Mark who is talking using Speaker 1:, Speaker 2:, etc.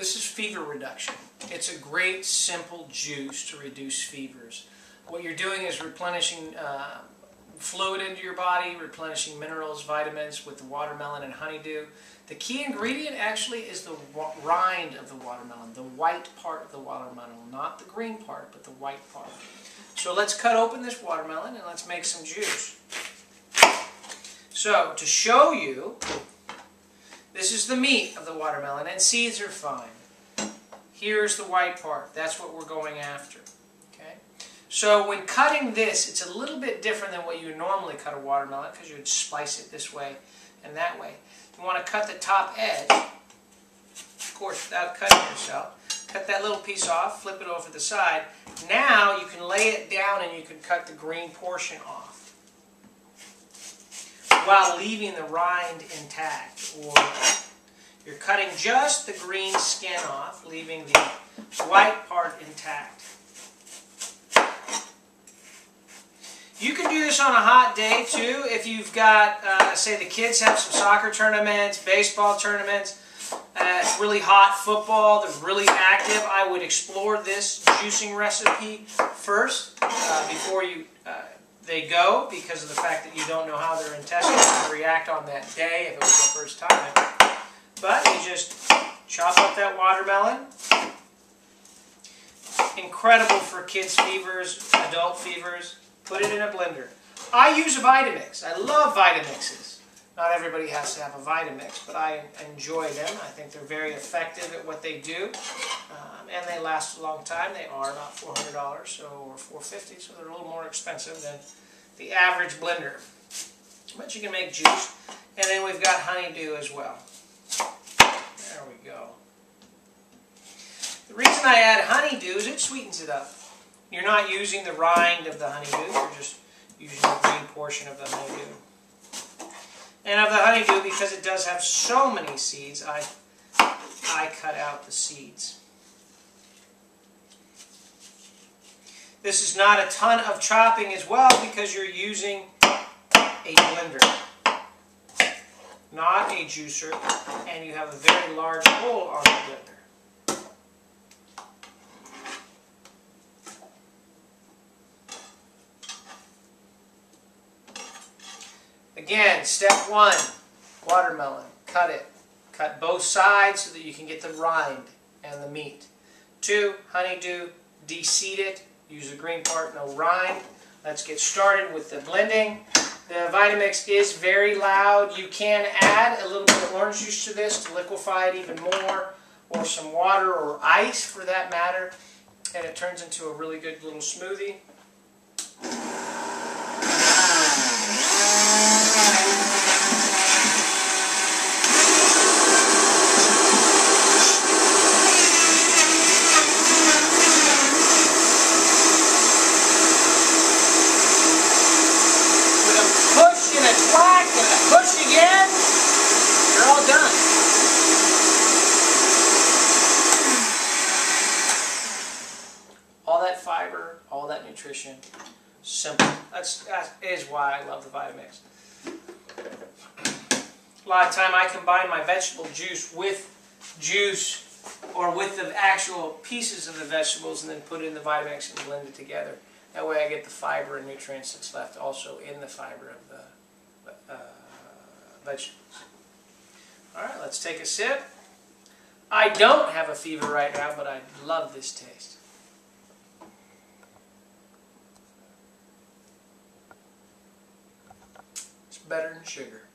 Speaker 1: This is fever reduction. It's a great, simple juice to reduce fevers. What you're doing is replenishing fluid into your body, replenishing minerals, vitamins with the watermelon and honeydew. The key ingredient actually is the rind of the watermelon, the white part of the watermelon, not the green part, but the white part. So let's cut open this watermelon and let's make some juice. So to show you, this is the meat of the watermelon, and seeds are fine. Here's the white part. That's what we're going after. Okay? So when cutting this, it's a little bit different than what you normally cut a watermelon, because you would slice it this way and that way. You want to cut the top edge, of course, without cutting yourself. Cut that little piece off, flip it over to the side. Now you can lay it down and you can cut the green portion off, while leaving the rind intact. Or you're cutting just the green skin off, leaving the white part intact. You can do this on a hot day too. If you've got, say the kids have some soccer tournaments, baseball tournaments, it's really hot, football, they're really active, I would explore this juicing recipe first before they go, because of the fact that you don't know how their intestines will react on that day if it was the first time. But you just chop up that watermelon. Incredible for kids' fevers, adult fevers. Put it in a blender. I use a Vitamix. I love Vitamixes. Not everybody has to have a Vitamix, but I enjoy them. I think they're very effective at what they do, and they last a long time. They are about $400 or $450, so they're a little more expensive than the average blender. But you can make juice, and then we've got honeydew as well. There we go. The reason I add honeydew is it sweetens it up. You're not using the rind of the honeydew, you're just using the green portion of the honeydew. And of the honeydew, because it does have so many seeds, I cut out the seeds. This is not a ton of chopping as well, because you're using a blender, not a juicer, and you have a very large hole on the blender. Again, step one, watermelon, cut it. Cut both sides so that you can get the rind and the meat. 2, honeydew, de-seed it. Use the green part, no rind. Let's get started with the blending. The Vitamix is very loud. You can add a little bit of orange juice to this to liquefy it even more, or some water or ice for that matter, and it turns into a really good little smoothie. Push again, you're all done. All that fiber, all that nutrition, simple. That is why I love the Vitamix. A lot of time I combine my vegetable juice with or with the actual pieces of the vegetables, and then put it in the Vitamix and blend it together. That way I get the fiber and nutrients that's left also in the fiber of the vegetables. Alright, let's take a sip. I don't have a fever right now, but I love this taste. It's better than sugar.